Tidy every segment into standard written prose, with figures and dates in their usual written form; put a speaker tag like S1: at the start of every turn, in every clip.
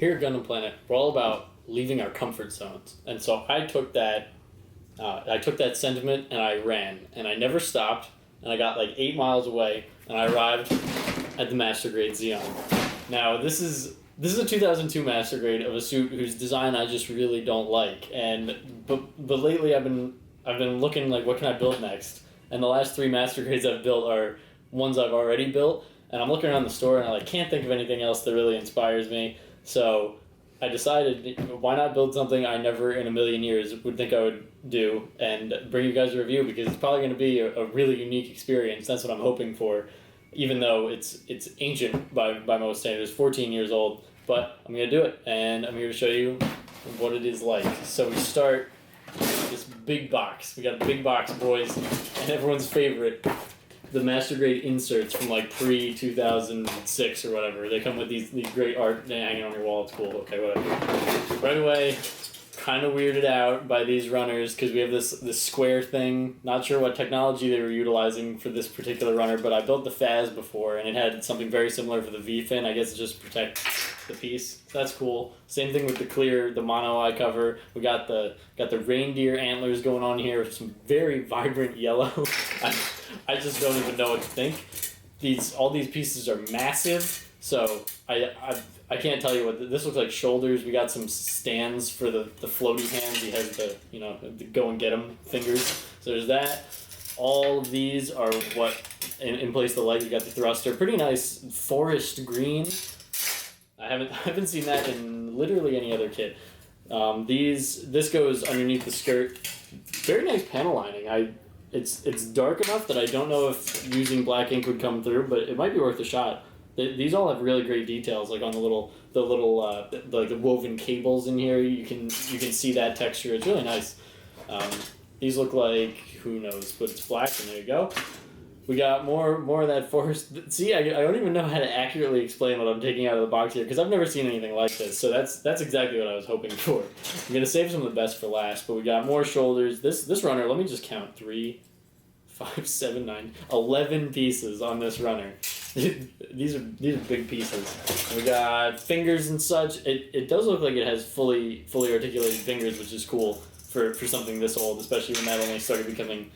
S1: here at Gundam Planet, we're all about leaving our comfort zones. And so I took that sentiment and I ran. And I never stopped. And I got like 8 miles away. And I arrived at the Master Grade Zeong. Now, this is a 2002 Master Grade of a suit whose design I just really don't like. But lately I've been looking like, what can I build next? And the last 3 Master Grades I've built are ones I've already built. And I'm looking around the store and I can't think of anything else that really inspires me. So I decided, why not build something I never in a million years would think I would do and bring you guys a review, because it's probably going to be a really unique experience. That's what I'm hoping for, even though it's ancient by most standards, 14 years old. But I'm going to do it, and I'm here to show you what it is like. So we start with this big box. We got a big box, boys, and everyone's favorite, the Master Grade inserts from like pre-2006 or whatever. They come with these great art hanging on your wall. It's cool. Okay, whatever. Right away, kind of weirded out by these runners because we have this square thing. Not sure what technology they were utilizing for this particular runner, but I built the FAS before, and it had something very similar for the V-fin. I guess it just protects the piece. So that's cool. Same thing with the mono eye cover. We got the reindeer antlers going on here with some very vibrant yellow. I just don't even know what to think. All these pieces are massive, so I can't tell you what this looks like. Shoulders. We got some stands for the floaty hands. He has the go and get 'em fingers. So there's that. All of these are what in place of the leg. You got the thruster. Pretty nice forest green. I haven't seen that in literally any other kit. This goes underneath the skirt. Very nice panel lining. It's dark enough that I don't know if using black ink would come through, but it might be worth a shot. These all have really great details, like on the little like the woven cables in here. You can see that texture. It's really nice. These look like, who knows, but it's black, and there you go. We got more of that forest. See, I don't even know how to accurately explain what I'm taking out of the box here, because I've never seen anything like this. So that's exactly what I was hoping for. I'm gonna save some of the best for last, but we got more shoulders. This runner, let me just count: 3, 5, 7, 9, 11 pieces on this runner. These are big pieces. We got fingers and such. It does look like it has fully articulated fingers, which is cool for something this old, especially when that only started becoming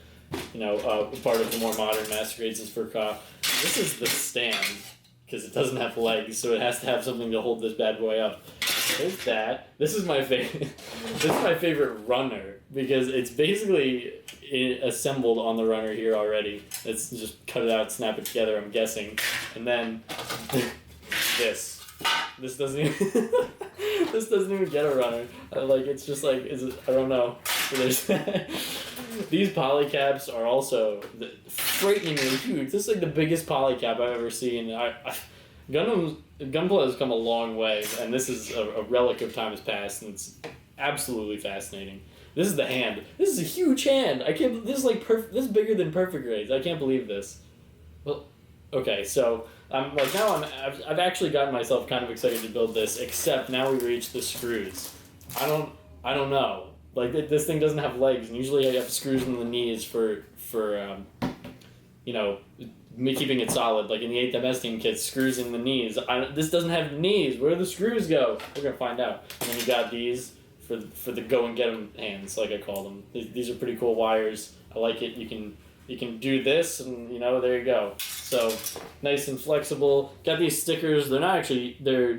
S1: part of the more modern Master Grades is for This is the stand, because it doesn't have legs, so it has to have something to hold this bad boy up. There's that. This is my favorite. This is my favorite runner, because it's basically assembled on the runner here already. It's just cut it out, snap it together, I'm guessing. And then this doesn't even this doesn't even get a runner. It's just like, I don't know. So there's that. These polycaps are also frighteningly huge. This is like the biggest polycap I've ever seen. Gunpla has come a long way, and this is a relic of times past, and it's absolutely fascinating. This is the hand. This is a huge hand. I can't. This is this is bigger than Perfect Grades. I can't believe this. Well, okay, so I've actually gotten myself kind of excited to build this. Except now we reach the screws. I don't know. This thing doesn't have legs, and usually I have screws in the knees for me keeping it solid. Like in the 8th MS Team kit, screws in the knees. This doesn't have knees. Where do the screws go? We're gonna find out. And then you got these for the go and get 'em hands, like I call them. These are pretty cool wires. I like it. You can do this, and there you go. So nice and flexible. Got these stickers. They're not actually. They're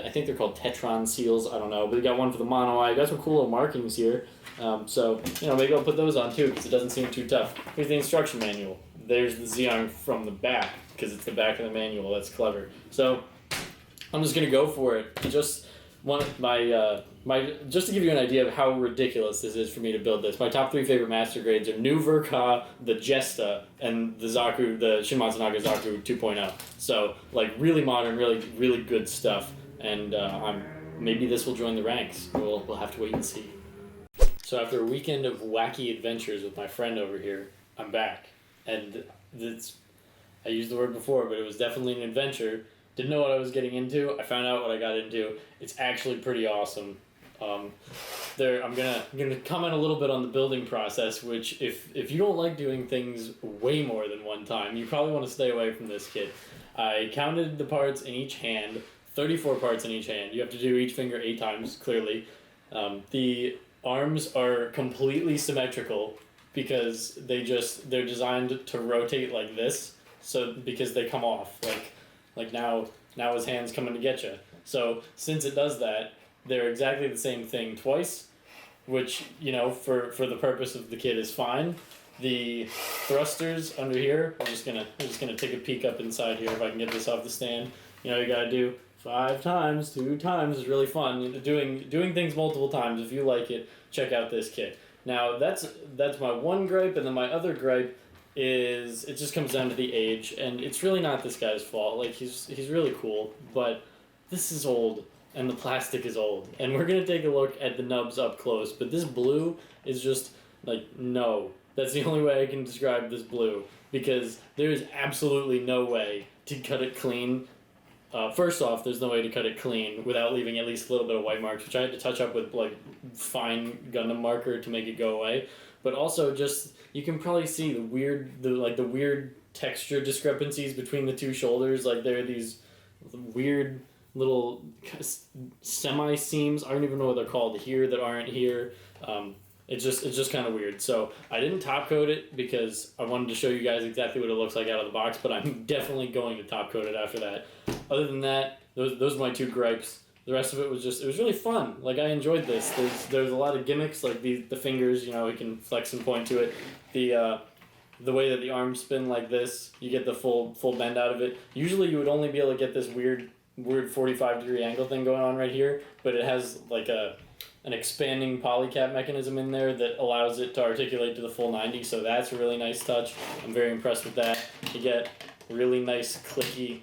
S1: I think they're called Tetron seals. I don't know, but we got one for the mono eye. Got some cool little markings here. So maybe I'll put those on too, because it doesn't seem too tough. Here's the instruction manual. There's the Zeong from the back, because it's the back of the manual. That's clever. So I'm just gonna go for it. Just just to give you an idea of how ridiculous this is for me to build this. My top 3 favorite Master Grades are New Verka, the Jesta, and the Shin Matsunaga Zaku 2.0. So really modern, really good stuff. And maybe this will join the ranks. We'll have to wait and see. So after a weekend of wacky adventures with my friend over here, I'm back. And I used the word before, but it was definitely an adventure. Didn't know what I was getting into. I found out what I got into. It's actually pretty awesome. I'm gonna comment a little bit on the building process, which if you don't like doing things way more than one time, you probably want to stay away from this kit. I counted the parts in each hand, 34 parts in each hand. You have to do each finger 8 times, clearly. The arms are completely symmetrical because they're designed to rotate like this, so because they come off like now his hand's coming to get you. So since it does that, they're exactly the same thing twice, which, you know, for the purpose of the kit is fine. The thrusters under here, I'm just gonna take a peek up inside here if I can get this off the stand. You know, you gotta do 5 times, 2 times is really fun. Doing things multiple times. If you like it, check out this kit. Now that's my one gripe, and then my other gripe is it just comes down to the age, and it's really not this guy's fault. Like he's really cool, but this is old and the plastic is old. And we're gonna take a look at the nubs up close, but this blue is just like, no. That's the only way I can describe this blue, because there is absolutely no way to cut it clean. First off, there's no way to cut it clean without leaving at least a little bit of white marks, which I had to touch up with like fine Gundam marker to make it go away. But also, just you can probably see the weird texture discrepancies between the two shoulders. Like there are these weird little semi seams. I don't even know what they're called here that aren't here. It's just kind of weird. So I didn't top coat it because I wanted to show you guys exactly what it looks like out of the box, but I'm definitely going to top coat it after that. Other than that, those are my 2 gripes. The rest of it was really fun. Like, I enjoyed this. There's a lot of gimmicks, like the fingers, you know, you can flex and point to it. The way that the arms spin like this, you get the full bend out of it. Usually you would only be able to get this weird 45-degree angle thing going on right here, but it has like an expanding polycap mechanism in there that allows it to articulate to the full 90, so that's a really nice touch. I'm very impressed with that. You get really nice clicky,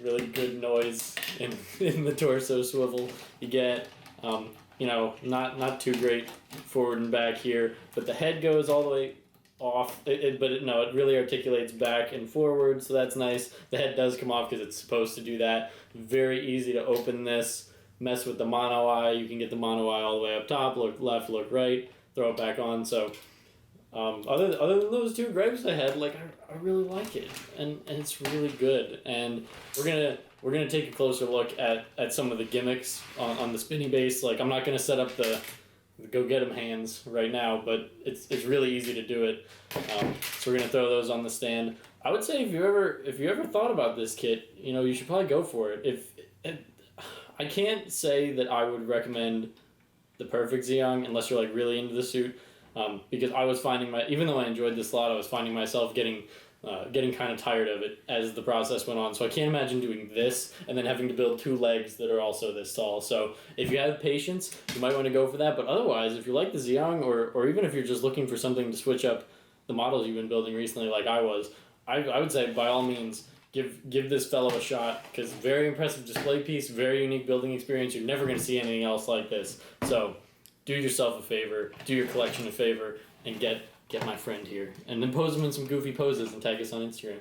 S1: really good noise in the torso swivel. You get, you know, not too great forward and back here, but the head goes all the way off, but it really articulates back and forward, so that's nice. The head does come off because it's supposed to do that. Very easy to open this. Mess with the mono eye. You can get the mono eye all the way up top, look left, look right, throw it back on. So other than those 2 gripes I had, like I really like it, and it's really good. And we're gonna take a closer look at some of the gimmicks on the spinny base. Like, I'm not gonna set up the go get 'em hands right now, but it's really easy to do it. So we're gonna throw those on the stand. I would say if you ever thought about this kit, you know, you should probably go for it. I can't say that I would recommend the perfect Zeong unless you're like really into the suit, because I was finding even though I enjoyed this a lot, I was finding myself getting kind of tired of it as the process went on. So I can't imagine doing this and then having to build 2 legs that are also this tall. So if you have patience, you might want to go for that. But otherwise, if you like the Zeong, or even if you're just looking for something to switch up the models you've been building recently, like I was, I would say by all means, give this fellow a shot, because very impressive display piece, very unique building experience. You're never going to see anything else like this. So do yourself a favor, do your collection a favor, and get my friend here. And then pose him in some goofy poses and tag us on Instagram.